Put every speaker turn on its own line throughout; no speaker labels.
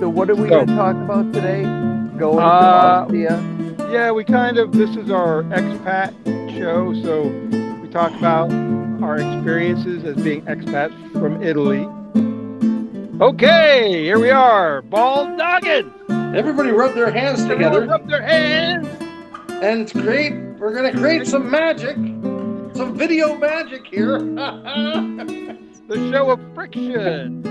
So what are we
So,
going to talk about today? Going to Ostia?
yeah, this is our expat show. So we talk about our experiences as being expats from Italy. Okay, here we are. Bald Noggins.
Everybody rub their hands
Everyone
together
rub their hands.
and we're going to create some magic, some video magic here.
The show of friction.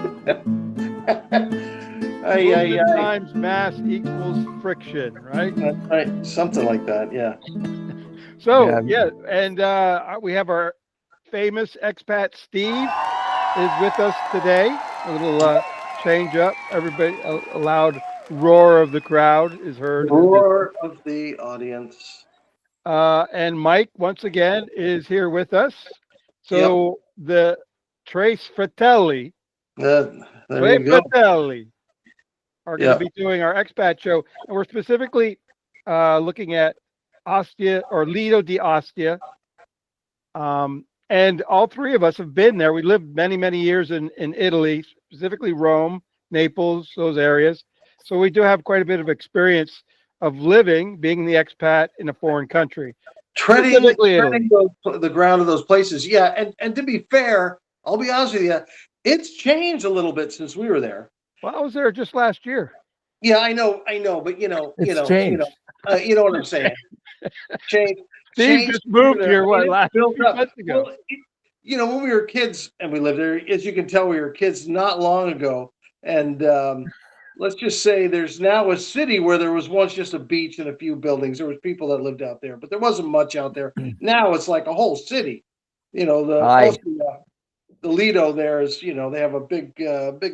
Motion times mass equals friction, right?
That's right. Something like that, yeah.
So, yeah, and we have our famous expat Steve is with us today. A little change up. Everybody, a loud roar of the crowd is heard.
Roar of the audience.
And Mike, once again, is here with us. So the Trace Fratelli, Fratelli are going to be doing our expat show. And we're specifically looking at Ostia or Lido De Ostia. And all three of us have been there. We lived many, many years in Italy, specifically Rome, Naples, those areas. So we do have quite a bit of experience of being the expat in a foreign country.
Treading the ground of those places. Yeah, and to be fair, I'll be honest with you, it's changed a little bit since we were there.
Well, I was there just last year.
Yeah, I know, but you know what I'm saying.
Steve just moved here last months ago.
Well, when we were kids and we lived there, as you can tell, we were kids not long ago. And let's just say there's now a city where there was once just a beach and a few buildings. There was people that lived out there, but there wasn't much out there. Now it's like a whole city. The Lido there is, they have a big, they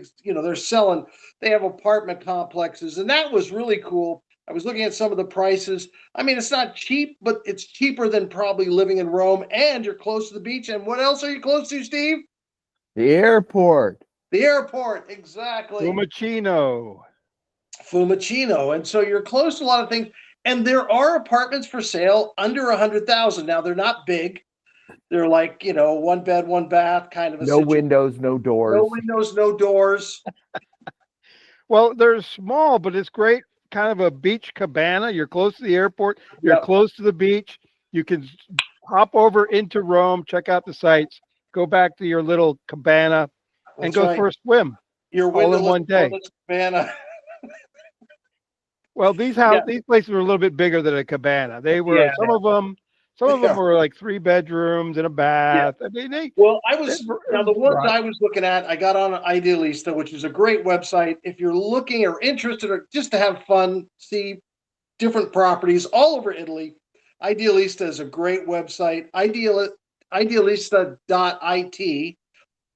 have apartment complexes, and that was really cool. I was looking at some of the prices. I mean, it's not cheap, but it's cheaper than probably living in Rome, and you're close to the beach. And what else are you close to, Steve?
The airport.
The airport, exactly.
Fiumicino.
And so you're close to a lot of things. And there are apartments for sale under 100,000. Now, they're not big. They're like, one bed, one bath kind of a
situation.
Windows,
no doors.
No windows, no doors.
Well, they're small, but it's great. Kind of a beach cabana. You're close to the airport. You're close to the beach. You can hop over into Rome, check out the sights, go back to your little cabana, and go for a swim. All in one day.
Cabana.
Well, these places were a little bit bigger than a cabana. They were some of them were like 3 bedrooms and a bath.
Yeah. I mean, the ones I was looking at, I got on Idealista, which is a great website. If you're looking or interested or just to have fun, see different properties all over Italy, Idealista is a great website. Idealista.it.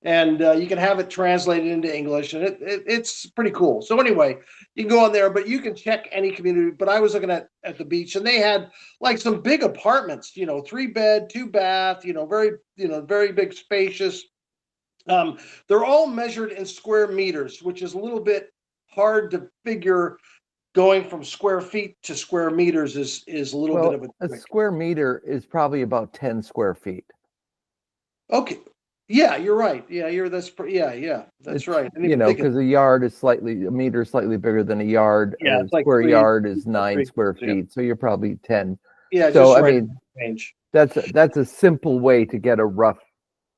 And you can have it translated into English, and it's pretty cool. So anyway, you can go on there, but you can check any community. But I was looking at the beach, and they had like some big apartments, 3 bed, 2 bath, very big, spacious. They're all measured in square meters, which is a little bit hard to figure. Going from square feet to square meters is a little bit of a trick.
Square meter is probably about 10 square feet.
Okay. Yeah, you're right. Yeah, that's right.
Because a meter is slightly bigger than a yard.
Yeah,
a square yard is 9 square feet, so you're probably 10.
Yeah,
so
just
right range. That's a simple way to get a rough.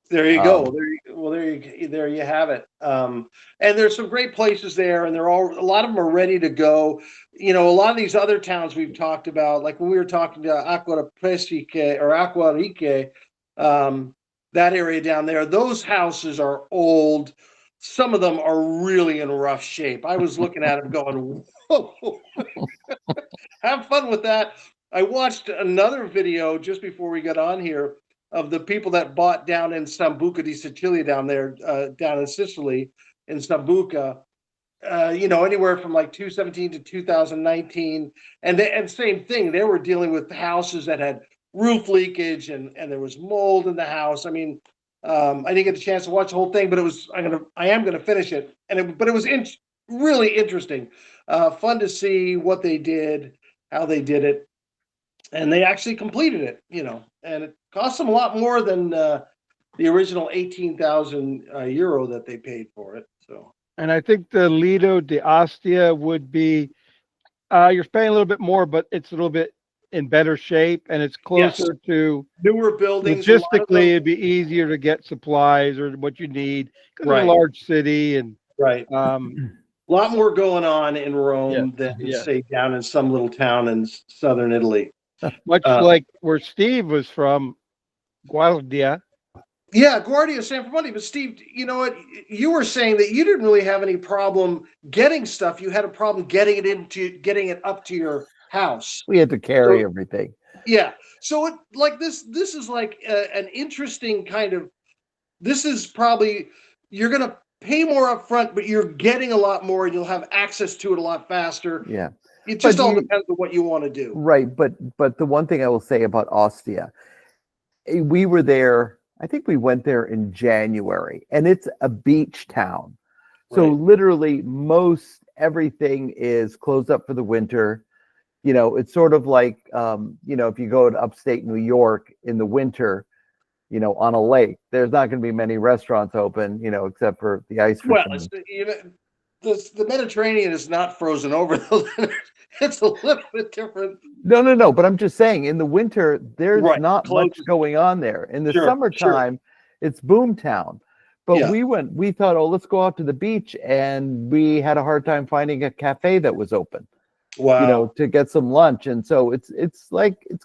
There you go. There you have it. And there's some great places there, and a lot of them are ready to go. A lot of these other towns we've talked about, like when we were talking to Acqua Rica, that area down there, those houses are old. Some of them are really in rough shape. I was looking at them going, whoa. Have fun with that. I watched another video just before we got on here of the people that bought down in Sambuca di Sicilia down there, down in Sicily, in Sambuca, anywhere from like 2017 to 2019. And same thing, they were dealing with houses that had roof leakage and there was mold in the house. I mean, I didn't get a chance to watch the whole thing, but I am gonna finish it. But it was really interesting, fun to see what they did, how they did it, and they actually completed it. And it cost them a lot more than the original 18,000 euro that they paid for it. So
And I think the Lido De Ostia would be, you're paying a little bit more, but it's a little bit in better shape, and it's
Yes,
closer to,
newer buildings. A lot of
logistically,
them.
it'd be easier to get supplies or what you need because it's a
Right,
large city. And
right.
um,
A lot more going on in
yes,
Rome than
yes.
say down in some little town in southern Italy.
Much
Uh,
like where Steve was from, Guardia.
yeah, Guardia, San Monte. But Steve, you know what? You were saying that you didn't really have any problem getting stuff. You had a problem getting it up to your house.
We had to carry
So,
everything.
yeah. So it like this is like an interesting kind of. This is probably you're going to pay more up front, but you're getting a lot more, and you'll have access to it a lot faster.
Yeah.
It just
But
all
you,
depends on what you want to do.
right, but the one thing I will say about Ostia, we were there, I think we went there in January, and it's a beach town. So
Right.
literally most everything is closed up for the winter. You know, it's sort of like if you go to upstate New York in the winter, on a lake, there's not going to be many restaurants open, except for the ice
Well,
fishermen.
the Mediterranean is not frozen over. It's a little bit different.
No. But I'm just saying, in the winter, there's
Right.
not much
Close.
going on there. In the
Sure,
summertime, it's boom town. But
Yeah.
we thought, oh, let's go out to the beach, and we had a hard time finding a cafe that was open,
Wow.
to get some lunch. And so it's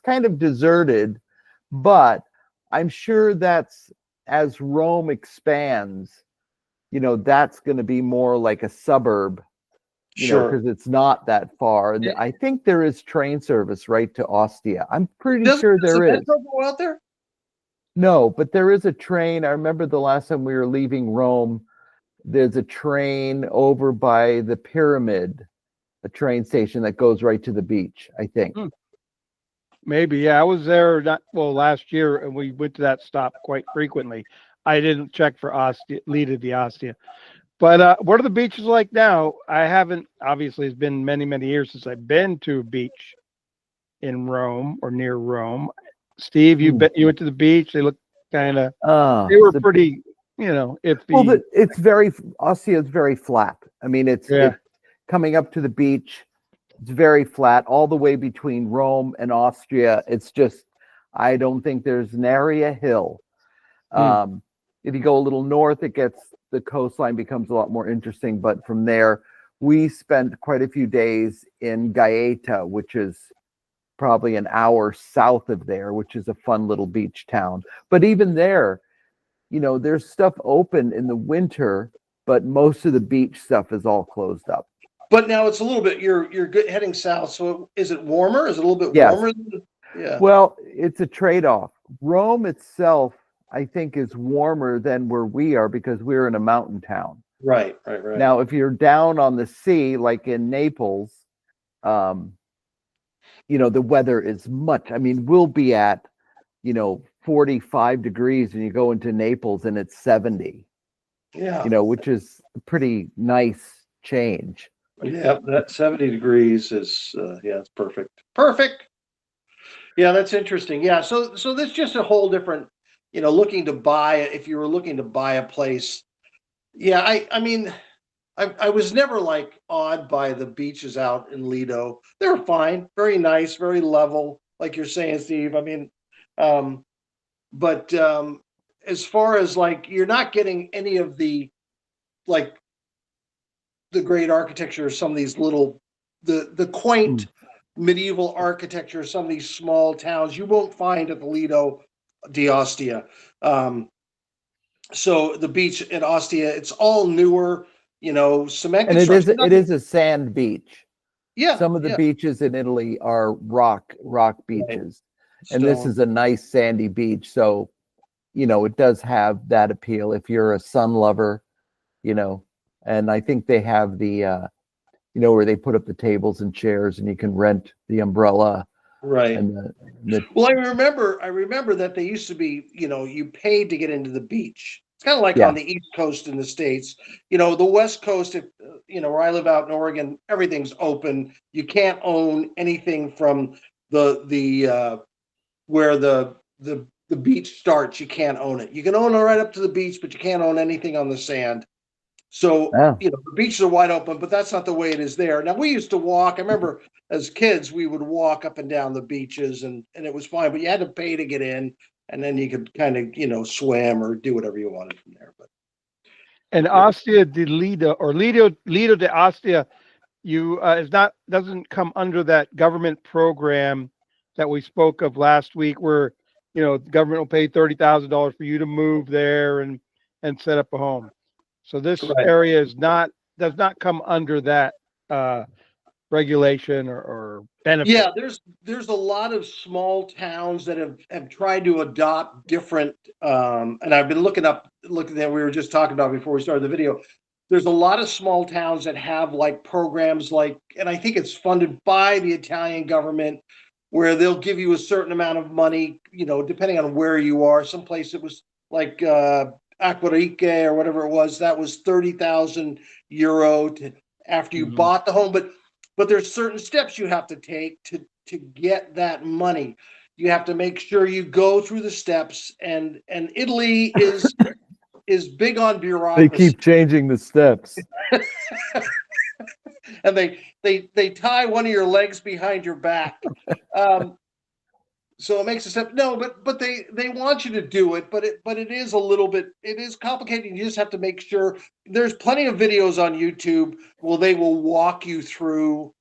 kind of deserted, but I'm sure that's as Rome expands, that's going to be more like a suburb,
Sure.
because it's not that far. And
Yeah.
I think there is train service right to Ostia. I'm pretty sure
Does the
there is.
metro go out there?
No, but there is a train. I remember the last time we were leaving Rome, there's a train over by the pyramid, a train station that goes right to the beach, I think.
Maybe, yeah. I was there last year, and we went to that stop quite frequently. I didn't check for Ostia, Lido di Ostia. But what are the beaches like now? I haven't, obviously, it's been many, many years since I've been to a beach in Rome or near Rome. Steve, you went to the beach. They look kind of, they were pretty, iffy.
Well, Ostia is very flat. I mean, it's coming up to the beach. It's very flat all the way between Rome and Austria. It's just, I don't think there's nary a hill. If you go a little north, the coastline becomes a lot more interesting. But from there, we spent quite a few days in Gaeta, which is probably an hour south of there, which is a fun little beach town. But even there, there's stuff open in the winter, but most of the beach stuff is all closed up.
But now it's a little bit. You're heading south, so is it warmer? Is it a little bit warmer? Yeah.
Well, it's a trade-off. Rome itself, I think, is warmer than where we are because we're in a mountain town.
Right.
Now, if you're down on the sea, like in Naples, the weather is much. I mean, we'll be at, 45 degrees, and you go into Naples and it's 70.
Yeah.
Which is a pretty nice change.
Yeah, that 70 degrees is it's perfect. Perfect. Yeah, that's interesting. Yeah, so that's just a whole different, looking to buy, if you were looking to buy a place. Yeah, I mean, I was never like awed by the beaches out in Lido. They were fine, very nice, very level, like you're saying, Steve. I mean, but as far as like, you're not getting any of the like the great architecture, some of these little, the quaint medieval architecture, some of these small towns you won't find at the Lido di Ostia. So the beach at Ostia, it's all newer, cement.
And it is a sand beach.
Yeah.
Some of the beaches in Italy are rock beaches. Right. And this is a nice sandy beach. So, it does have that appeal if you're a sun lover, and I think they have the, where they put up the tables and chairs and you can rent the umbrella.
Right.
And
well, I remember that they used to be, you paid to get into the beach. It's kind of like on the East Coast in the States. The West Coast, where I live out in Oregon, everything's open. You can't own anything from the where the beach starts. You can't own it. You can own it right up to the beach, but you can't own anything on the sand. So,
Yeah.
the beaches are wide open, but that's not the way it is there. Now, we used to walk. I remember as kids, we would walk up and down the beaches, and it was fine, but you had to pay to get in, and then you could kind of, swim or do whatever you wanted from there. But
And Ostia de Lido or Lido De Ostia, doesn't come under that government program that we spoke of last week, where the government will pay $30,000 for you to move there and set up a home. So this
Right.
area does not come under that regulation or benefit.
Yeah, there's a lot of small towns that have tried to adopt different, and I've been looking at we were just talking about before we started the video. There's a lot of small towns that have like programs and I think it's funded by the Italian government, where they'll give you a certain amount of money, depending on where you are. Someplace it was like Costa Rica or whatever it was, that was 30,000 euro after you bought the home. But there's certain steps you have to take to get that money. You have to make sure you go through the steps, and Italy is big on bureaucracy.
They keep changing the steps.
And they tie one of your legs behind your back. So it makes a step. No, but they want you to do it, but it is a little bit, it is complicated. You just have to make sure. There's plenty of videos on YouTube where they will walk you through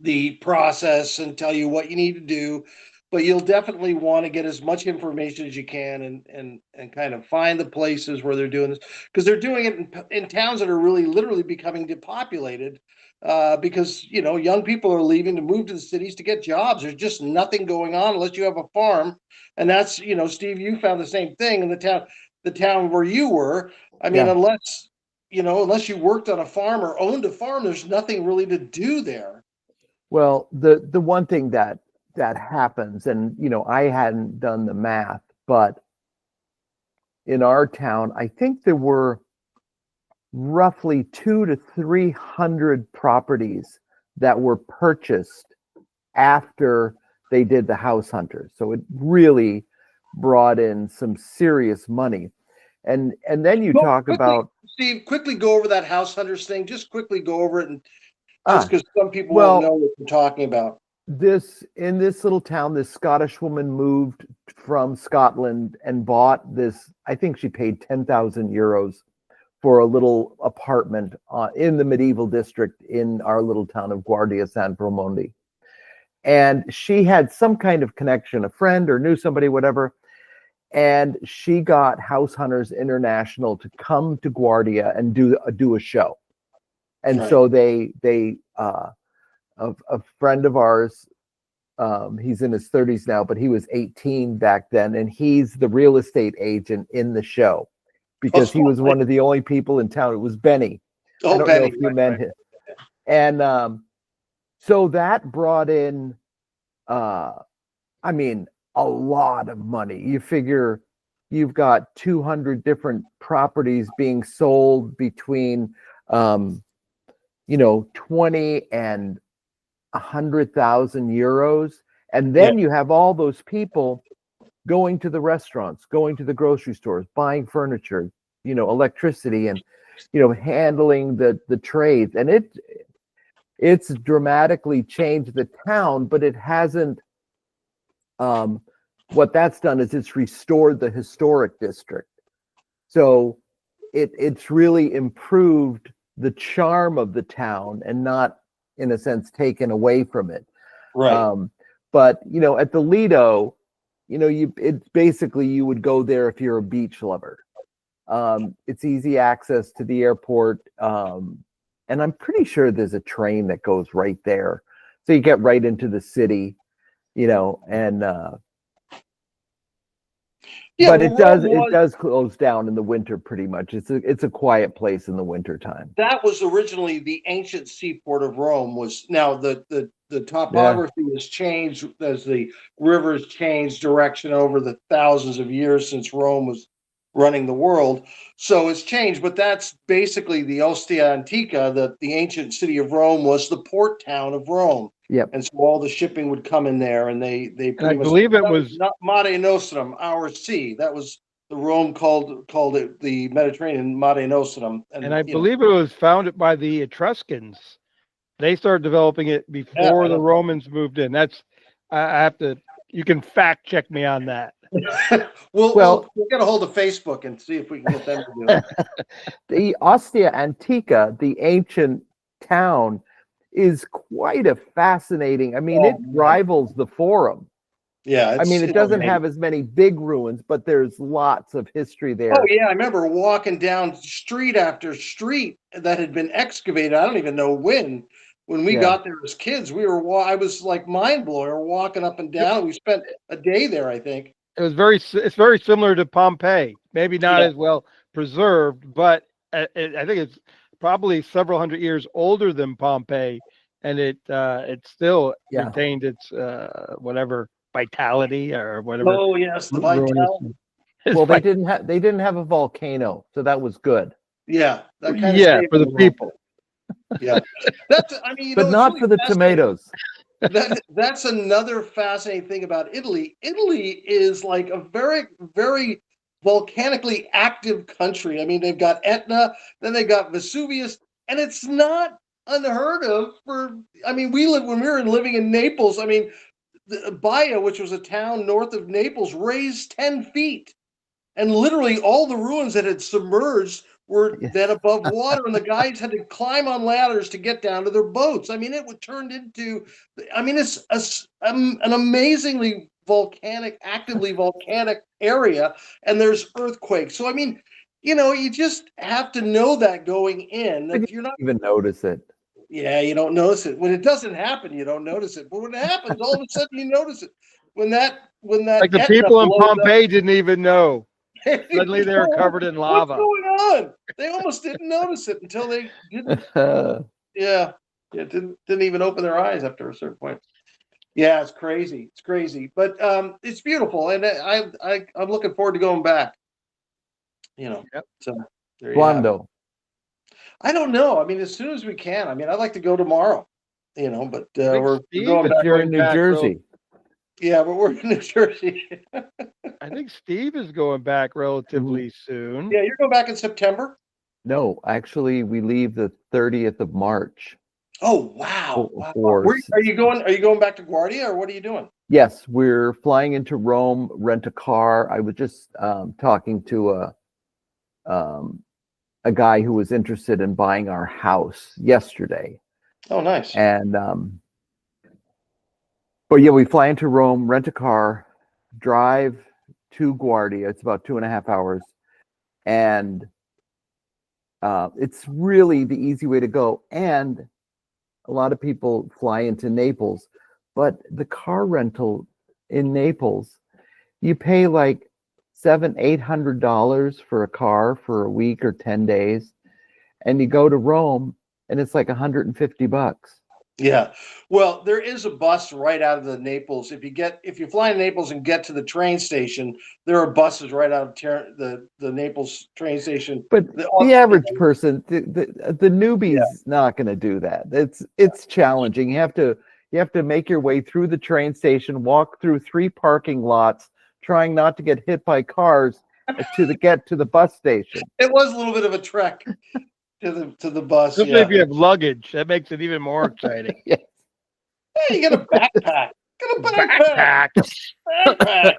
the process and tell you what you need to do. But you'll definitely want to get as much information as you can and kind of find the places where they're doing this, because they're doing it in towns that are really literally becoming depopulated. Because young people are leaving to move to the cities to get jobs. There's just nothing going on unless you have a farm, and that's Steve, you found the same thing in the town where you were. I mean, unless you worked on a farm or owned a farm, there's nothing really to do there.
Well, the one thing that happens, and I hadn't done the math, but in our town, I think there were roughly 200 to 300 properties that were purchased after they did the house hunters. So it really brought in some serious money. And then you talk about,
Steve, quickly go over that house hunters thing. Just quickly go over it, and just because some people won't know what we're talking about.
In this little town, this Scottish woman moved from Scotland and bought this. I think she paid 10,000 euros for a little apartment in the medieval district in our little town of Guardia San Promondi. And she had some kind of connection, a friend or knew somebody, whatever. And she got House Hunters International to come to Guardia and do a show. And so a friend of ours, he's in his 30s now, but he was 18 back then, and he's the real estate agent in the show, because he was one of the only people in town. It was Benny. I don't know if you met him. And so that brought in, I mean, a lot of money. You figure you've got 200 different properties being sold between, 20 and 100,000 euros. And then you have all those people going to the restaurants, going to the grocery stores, buying furniture, electricity, and, handling the trades. And it's dramatically changed the town, but it hasn't, what that's done is it's restored the historic district. So it's really improved the charm of the town and not, in a sense, taken away from it.
Right.
But, at the Lido, it's basically, you would go there if you're a beach lover. It's easy access to the airport. And I'm pretty sure there's a train that goes right there. So you get right into the city, and but it does close down in the winter pretty much. It's a quiet place in the winter time.
That was originally the ancient seaport of Rome. Now the topography has changed as the rivers changed direction over the thousands of years since Rome was running the world. So it's changed, but that's basically the Ostia Anitica, the ancient city of Rome was the port town of Rome.
Yep.
And so all the shipping would come in there, and they
I believe it was
not Mare Nostrum, our sea. That was Rome called it the Mediterranean Mare Nostrum,
And I believe it was founded by the Etruscans. They started developing it before the Romans moved in. That's I have to. You can fact check me on that.
we'll get a hold of Facebook and see if we can get them to do it.
The Ostia Anitica, the ancient town, is quite a fascinating. I mean, it rivals the Forum.
Yeah,
I mean, it doesn't have as many big ruins, but there's lots of history there.
Oh yeah, I remember walking down street after street that had been excavated. I don't even know when. When we got there as kids, I was like mind blown. We were walking up and down. We spent a day there, I think.
It's very similar to Pompeii. Maybe not as well preserved, but I think it's probably several hundred years older than Pompeii, and it still retained its whatever vitality or whatever.
Oh yes, the vitality.
Well, they didn't have a volcano, so that was good.
Yeah, that kind of
for the people.
Yeah,
but not really for the tomatoes.
That's another fascinating thing about Italy. Italy is like a very, very volcanically active country. I mean, they've got Etna, then they got Vesuvius, and it's not unheard of when we were living in Naples. I mean, Baia, which was a town north of Naples, raised 10 feet. And literally all the ruins that had submerged were then above water, and the guys had to climb on ladders to get down to their boats. I mean, turned into, it's an amazingly actively volcanic area, and there's earthquakes. So, I mean, you just have to know that going in. That you're not
even notice it.
Yeah, you don't notice it. When it doesn't happen, you don't notice it. But when it happens, all of a sudden you notice it. When that
like the people in Pompeii didn't even know. Suddenly they were covered in lava.
What's going on? They almost didn't notice it until they didn't. Didn't even open their eyes after a certain point. Yeah, it's crazy. It's crazy, but it's beautiful, and I'm looking forward to going back. So
Quando?
I don't know. I mean, as soon as we can. I mean, I'd like to go tomorrow. But we're going back.
You're in New Jersey.
Yeah, but we're in New Jersey.
I think Steve is going back relatively soon.
Yeah, you're going back in September?
No, actually, we leave the 30th of March.
Oh, wow. Are you going back to Guardia, or what are you doing?
Yes, we're flying into Rome, rent a car. I was just talking to a guy who was interested in buying our house yesterday.
Oh, nice.
And but yeah, we fly into Rome, rent a car, drive to Guardia. It's about 2.5 hours, and it's really the easy way to go. And a lot of people fly into Naples, but the car rental in Naples, you pay like $700-800 for a car for a week or 10 days, and you go to Rome and it's like $150.
Yeah. Well, there is a bus right out of the Naples. If you fly to Naples and get to the train station, there are buses right out of the Naples train station.
But the average person, the newbie's not going to do that. It's challenging. You have to make your way through the train station, walk through 3 parking lots, trying not to get hit by cars to get to the bus station.
It was a little bit of a trek to the bus.
Especially if you have luggage, that makes it even more exciting.
Yes.
Hey, you got a backpack. Backpack.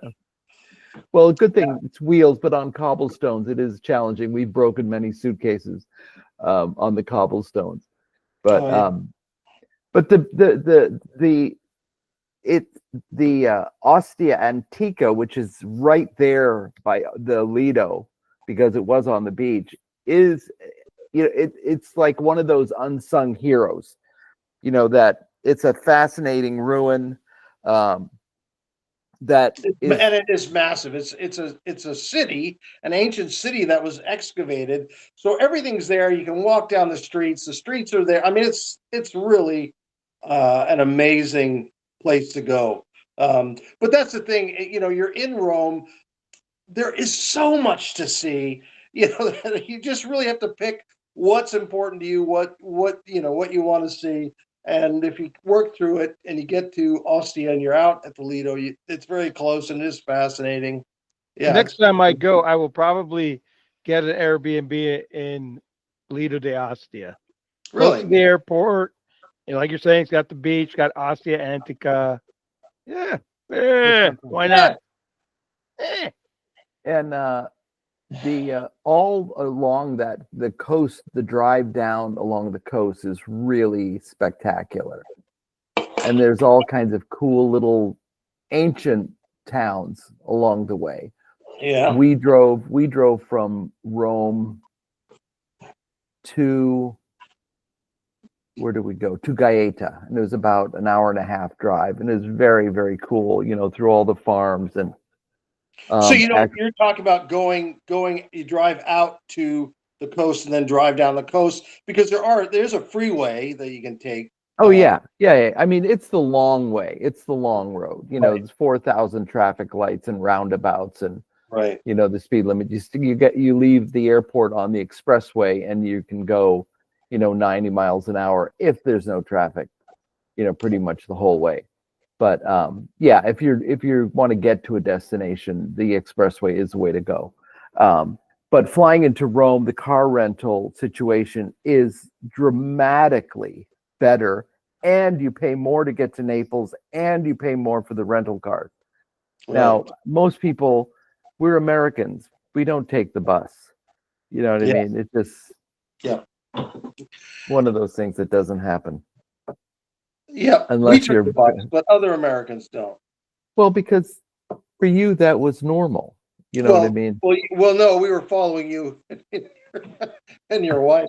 Well, good thing it's wheels, but on cobblestones it is challenging. We've broken many suitcases on the cobblestones, but but the Ostia Anitica, which is right there by the Lido, because it was on the beach, is it's like one of those unsung heroes. That it's a fascinating ruin. And
it is massive. It's a city, an ancient city that was excavated. So everything's there. You can walk down the streets. The streets are there. I mean, it's really an amazing place to go. But that's the thing. You're in Rome. There is so much to see. You just really have to pick what's important to you, what you want to see. And if you work through it and you get to Ostia and you're out at the Lido, it's very close and it is fascinating. Yeah.
Next time I go, I will probably get an Airbnb in Lido De Ostia. Close to the
Really?
airport. Like you're saying, it's got the beach, got Ostia Anitica. Yeah. Yeah. Why not? Eh.
And the all along the coast, the drive down along the coast is really spectacular. And there's all kinds of cool little ancient towns along the way.
Yeah.
We drove from Rome to, where did we go? To Gaeta, and it was about an hour and a half drive, and it was very, very cool, through all the farms. And
So you're talking about going. You drive out to the coast and then drive down the coast, because there's a freeway that you can take.
Oh yeah. I mean, it's the long way. It's the long road.
Right.
There's 4,000 traffic lights and roundabouts, and
Right.
the speed limit. You leave the airport on the expressway, and you can go, 90 miles an hour if there's no traffic, pretty much the whole way. But yeah, if you want to get to a destination, the expressway is the way to go. But flying into Rome, the car rental situation is dramatically better, and you pay more to get to Naples, and you pay more for the rental cars.
Right.
Now, most people, we're Americans, we don't take the bus. You know what I mean? It's just one of those things that doesn't happen.
Yeah,
Unless
we took
you're-
the bus, but other Americans don't.
Well, because for you that was normal. You know what I mean?
Well, no, we were following you and your wife.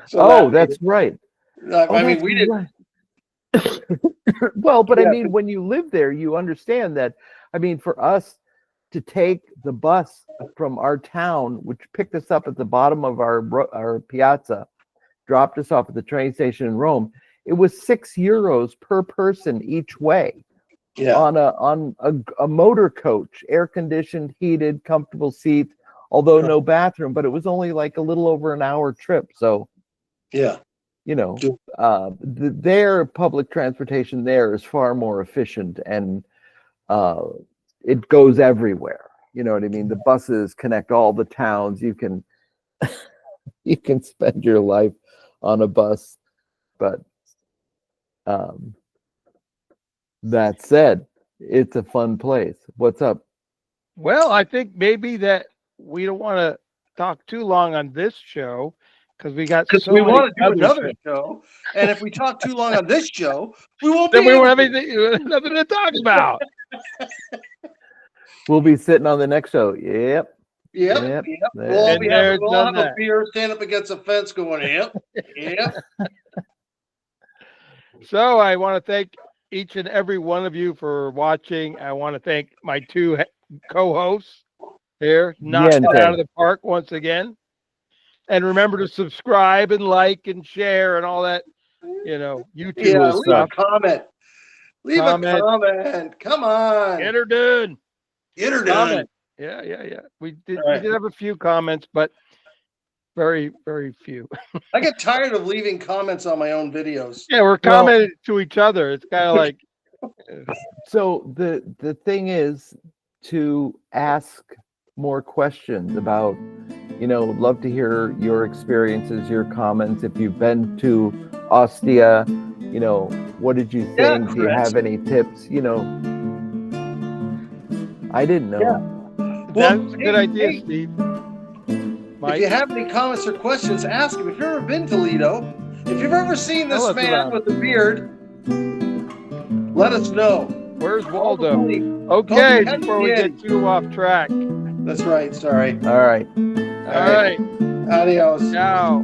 So
that's right.
I mean, we didn't.
Right. Well, but
Yeah.
I mean, when you live there, you understand that. I mean, for us to take the bus from our town, which picked us up at the bottom of our piazza, dropped us off at the train station in Rome, it was €6 per person each way.
Yeah.
On a motor coach, air conditioned, heated, comfortable seats, although no bathroom, but it was only like a little over an hour trip. So
Yeah.
Their public transportation there is far more efficient, and it goes everywhere. You know what I mean? The buses connect all the towns. You can spend your life on a bus, but that said, it's a fun place. What's up?
Well, I think maybe that we don't want to talk too long on this show, because we got
Because
so
we
many
want to do
other
another
shows.
show, and if we talk too long on this show, we won't
Then
be
we
able
won't have
to.
nothing to talk about.
We'll be sitting on the next show. Yep.
Yep.
There.
We'll all,
And there's
we'll all have
none
a
that.
beer, stand up against a fence, going, yep.
So I want to thank each and every one of you for watching. I want to thank my two co-hosts here, knocked it out of the park once again. And remember to subscribe and like and share and all that, YouTube
Yeah, leave
stuff.
a comment. Leave a comment. Come on.
Get her done.
Get her done.
Comment. Yeah. We did
All right.
have a few comments, but very, very few.
I get tired of leaving comments on my own videos.
Yeah, we're commenting to each other. It's kind of like,
So the thing is to ask more questions about, would love to hear your experiences, your comments. If you've been to Ostia, what did you think?
Yeah,
Do you have any tips? I didn't know.
Yeah.
that's a good idea,
hey,
Steve.
If
Mike,
you have any comments or questions, ask him. If you've ever been to Lido, if you've ever seen this
Tell us
man
about
with a beard, let us know.
where's Waldo?
Hopefully-
Okay,
Hopefully-
before we get too off track.
That's right. Sorry.
All right.
All right.
Adios.
Ciao.